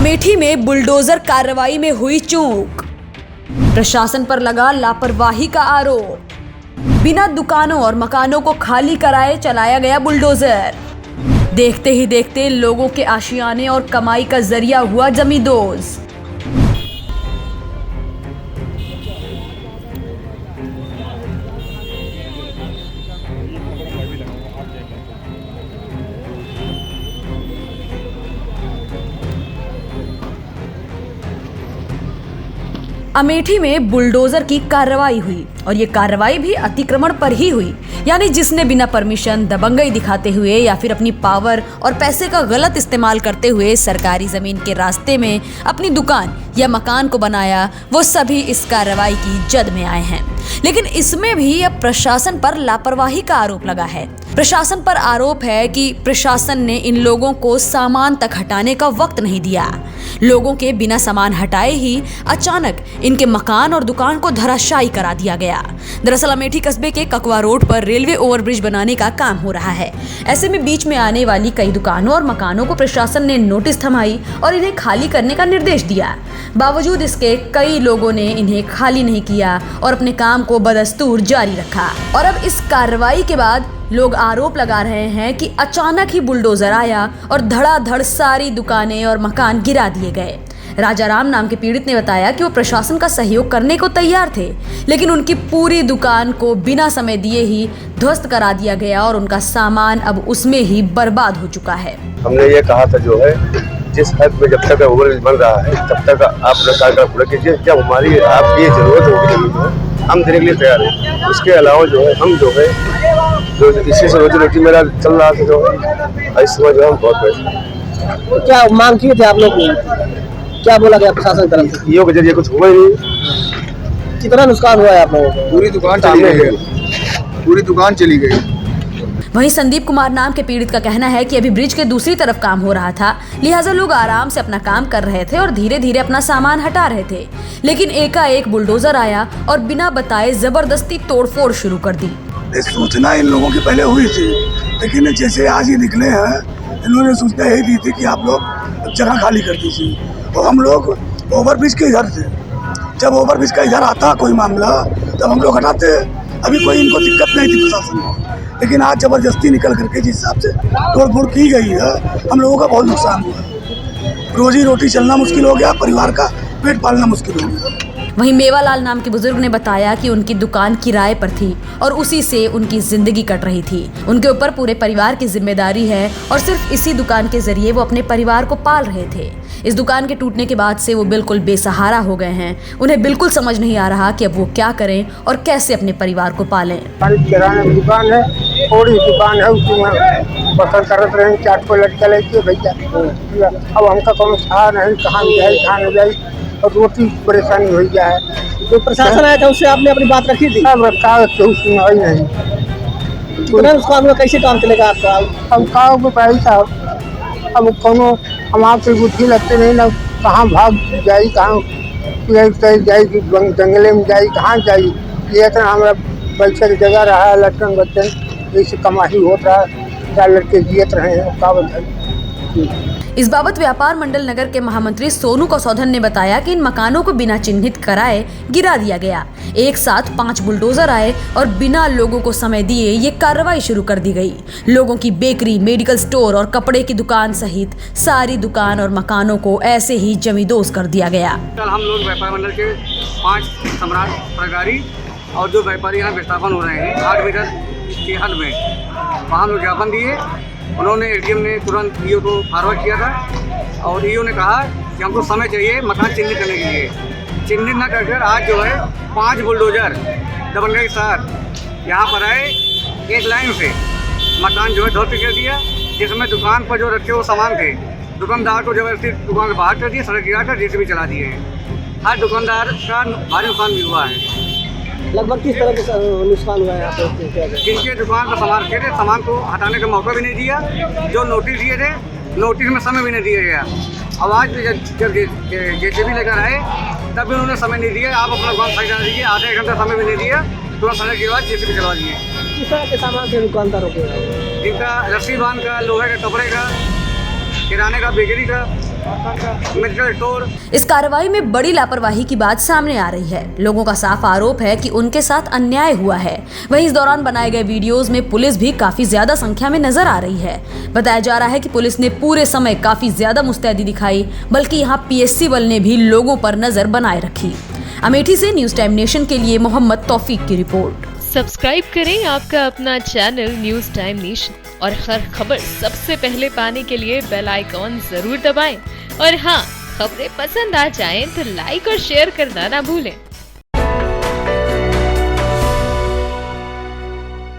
अमेठी में बुलडोजर कार्रवाई में हुई चूक, प्रशासन पर लगा लापरवाही का आरोप। बिना दुकानों और मकानों को खाली कराए चलाया गया बुलडोजर। देखते ही देखते लोगों के आशियाने और कमाई का जरिया हुआ जमींदोज। अमेठी में बुलडोजर की कार्रवाई हुई और ये कार्रवाई भी अतिक्रमण पर ही हुई, यानी जिसने बिना परमिशन दबंगई दिखाते हुए या फिर अपनी पावर और पैसे का गलत इस्तेमाल करते हुए सरकारी जमीन के रास्ते में अपनी दुकान या मकान को बनाया, वो सभी इस कार्रवाई की जद में आए हैं। लेकिन इसमें भी अब प्रशासन पर लापरवाही का आरोप लगा है। प्रशासन पर आरोप है कि प्रशासन ने इन लोगों को सामान तक हटाने का वक्त नहीं दिया। लोगों के बिना सामान हटाए ही अचानक इनके मकान और दुकान को धराशायी करा दिया गया। दरअसल अमेठी कस्बे के ककवा रोड पर रेलवे ओवरब्रिज बनाने का काम हो रहा है। ऐसे में बीच में आने वाली कई दुकानों और मकानों को प्रशासन ने नोटिस थमाई और इन्हें खाली करने का निर्देश दिया। बावजूद इसके कई लोगों ने इन्हें खाली नहीं किया और अपने काम को बदस्तूर जारी रखा। और अब इस कार्रवाई के बाद लोग आरोप लगा रहे हैं कि अचानक ही बुलडोजर आया और धड़ाधड़ सारी दुकानें और मकान गिरा दिए गए। राजाराम नाम के पीड़ित ने बताया कि वो प्रशासन का सहयोग करने को तैयार थे, लेकिन उनकी पूरी दुकान को बिना समय दिए ही ध्वस्त करा दिया गया और उनका सामान अब उसमें ही बर्बाद हो चुका है। हमने ये कहा था जो है जिस हद में जब तक ओवरब्रिज बन रहा है तब तक आप सरकार पूरा कीजिए। जब हमारी आपकी ये जरूरत होगी तो हम देने के लिए तैयार हैं। उसके अलावा जो है हम जो है जो इसी से रोजी रोटी मेरा चल रहा था जो है इस समय जो हम बहुत पैसे। तो क्या मांग किए थे आप लोग? क्या बोला गया प्रशासन तरफ से? ईओ के जरिए कुछ हुआ ही नहीं। कितना नुकसान हुआ है आप लोगों को? पूरी दुकान चली गई, पूरी दुकान चली गई। वहीं संदीप कुमार नाम के पीड़ित का कहना है कि अभी ब्रिज के दूसरी तरफ काम हो रहा था, लिहाजा लोग आराम से अपना काम कर रहे थे और धीरे धीरे अपना सामान हटा रहे थे। लेकिन एकाएक बुलडोजर आया और बिना बताए जबरदस्ती तोड़फोड़ शुरू कर दी। सूचना इन लोगों की पहले हुई थी, लेकिन जैसे आज ही निकले हैं इन्होंने सूचना यही दी थी कि आप लोग जगह खाली कर दीजिए। और हम लोग ओवरब्रिज के इधर थे, जब ओवरब्रिज का इधर आता कोई मामला तब हम लोग हटाते। अभी कोई इनको दिक्कत नहीं थी प्रशासन को, लेकिन आज जबरदस्ती निकल करके जिस हिसाब से तोड़फोड़ की गई है हम लोगों का बहुत नुकसान हुआ। रोजी रोटी चलना मुश्किल हो गया, परिवार का पेट पालना मुश्किल हो गया। वहीं मेवालाल नाम के बुजुर्ग ने बताया कि उनकी दुकान किराए पर थी और उसी से उनकी जिंदगी कट रही थी। उनके ऊपर पूरे परिवार की जिम्मेदारी है और सिर्फ इसी दुकान के जरिए वो अपने परिवार को पाल रहे थे। इस दुकान के टूटने के बाद से वो बिल्कुल बेसहारा हो गए हैं। उन्हें बिल्कुल समझ नहीं आ रहा कि अब वो क्या करें और कैसे अपने परिवार को पालें। किराने की दुकान है, थोड़ी दुकान है, उसमें बसर करते रहे, चाट को लटका लेके भैया। अब हमका कोनो छा नहीं, कहाँ जाए कहाँ न जाए और रोटी परेशानी हो गया है। तो प्रशासन आया था, उससे आपने अपनी बात रखी थी? अब केहू सुनाई नहीं। कितना नुकसान हुआ, कैसे काम चलेगा आपका? अब खाओ को पैसा, अब कोनो हम आपकी बुद्धि लगते नहीं ना, कहाँ भाग जाई, कहाँ जाएगी, जंगले में जाई, कहाँ जाई। ये तो हमारा बैठे की जगह रहा है, लटकन बच्चन ऐसे कमाही होता है, चार लड़के जियत रहे हैं। का इस बाबत व्यापार मंडल नगर के महामंत्री सोनू कौसौधन ने बताया कि इन मकानों को बिना चिन्हित कराए गिरा दिया गया। एक साथ 5 बुलडोजर आए और बिना लोगों को समय दिए ये कार्रवाई शुरू कर दी गई। लोगों की बेकरी, मेडिकल स्टोर और कपड़े की दुकान सहित सारी दुकान और मकानों को ऐसे ही जमींदोज कर दिया गया। कल हम लोग व्यापार मंडल के 5 सम्राट प्रगारी और जो व्यापारी यहाँ विस्थापन हो रहे हैं 8 मीटर के हद में, वहाँ हम ज्ञापन दिए। उन्होंने एडीएम ने तुरंत ईओ को फॉरवर्ड किया था और ईओ ने कहा कि हमको समय चाहिए मकान चिन्हित करने के लिए। चिन्हित न कर आज जो है 5 बुलडोजर दबंगई के साथ यहाँ पर आए, एक लाइन से मकान जो है ध्वस्त कर दिया, जिसमें दुकान पर जो रखे वो सामान थे दुकानदार को जबरदस्ती दुकान से बाहर कर दिया, सड़क गिरा कर जेसीबी चला दिए हैं। हर दुकानदार का भारी नुकसान भी हुआ है। लगभग किस तरह का नुकसान हुआ है यहाँ पे? जिनके दुकान पर सामान रखे थे, सामान को हटाने का मौका भी नहीं दिया। जो नोटिस दिए थे, नोटिस में समय भी नहीं दिया गया। अब आज जब जेसीबी लेकर आए तब भी उन्होंने समय नहीं दिया। आप अपना दुकान साइड दीजिए, आधे एक घंटा समय भी नहीं दिया, तुरंत सड़क गिरवा जेसीबी चलवा दिए। किस तरह के सामान थे दुकानदारों के? जिनका रस्सी बांध का, लोहे का, कपड़े का, किराने का, बेकरी का, मेडिकल स्टोर। इस कार्रवाई में बड़ी लापरवाही की बात सामने आ रही है। लोगों का साफ आरोप है कि उनके साथ अन्याय हुआ है। वहीं इस दौरान बनाए गए वीडियोस में पुलिस भी काफी ज्यादा संख्या में नजर आ रही है। बताया जा रहा है कि पुलिस ने पूरे समय काफी ज्यादा मुस्तैदी दिखाई, बल्कि यहाँ पीएससी बल ने भी लोगों पर नजर बनाए रखी। अमेठी से न्यूज टाइम नेशन के लिए मोहम्मद तौफीक की रिपोर्ट। सब्सक्राइब करें आपका अपना चैनल न्यूज टाइम नेशन और हर खबर सबसे पहले पाने के लिए बेल आइकॉन जरूर दबाएं। और हाँ, खबरें पसंद आ जाएं तो लाइक और शेयर करना ना भूलें।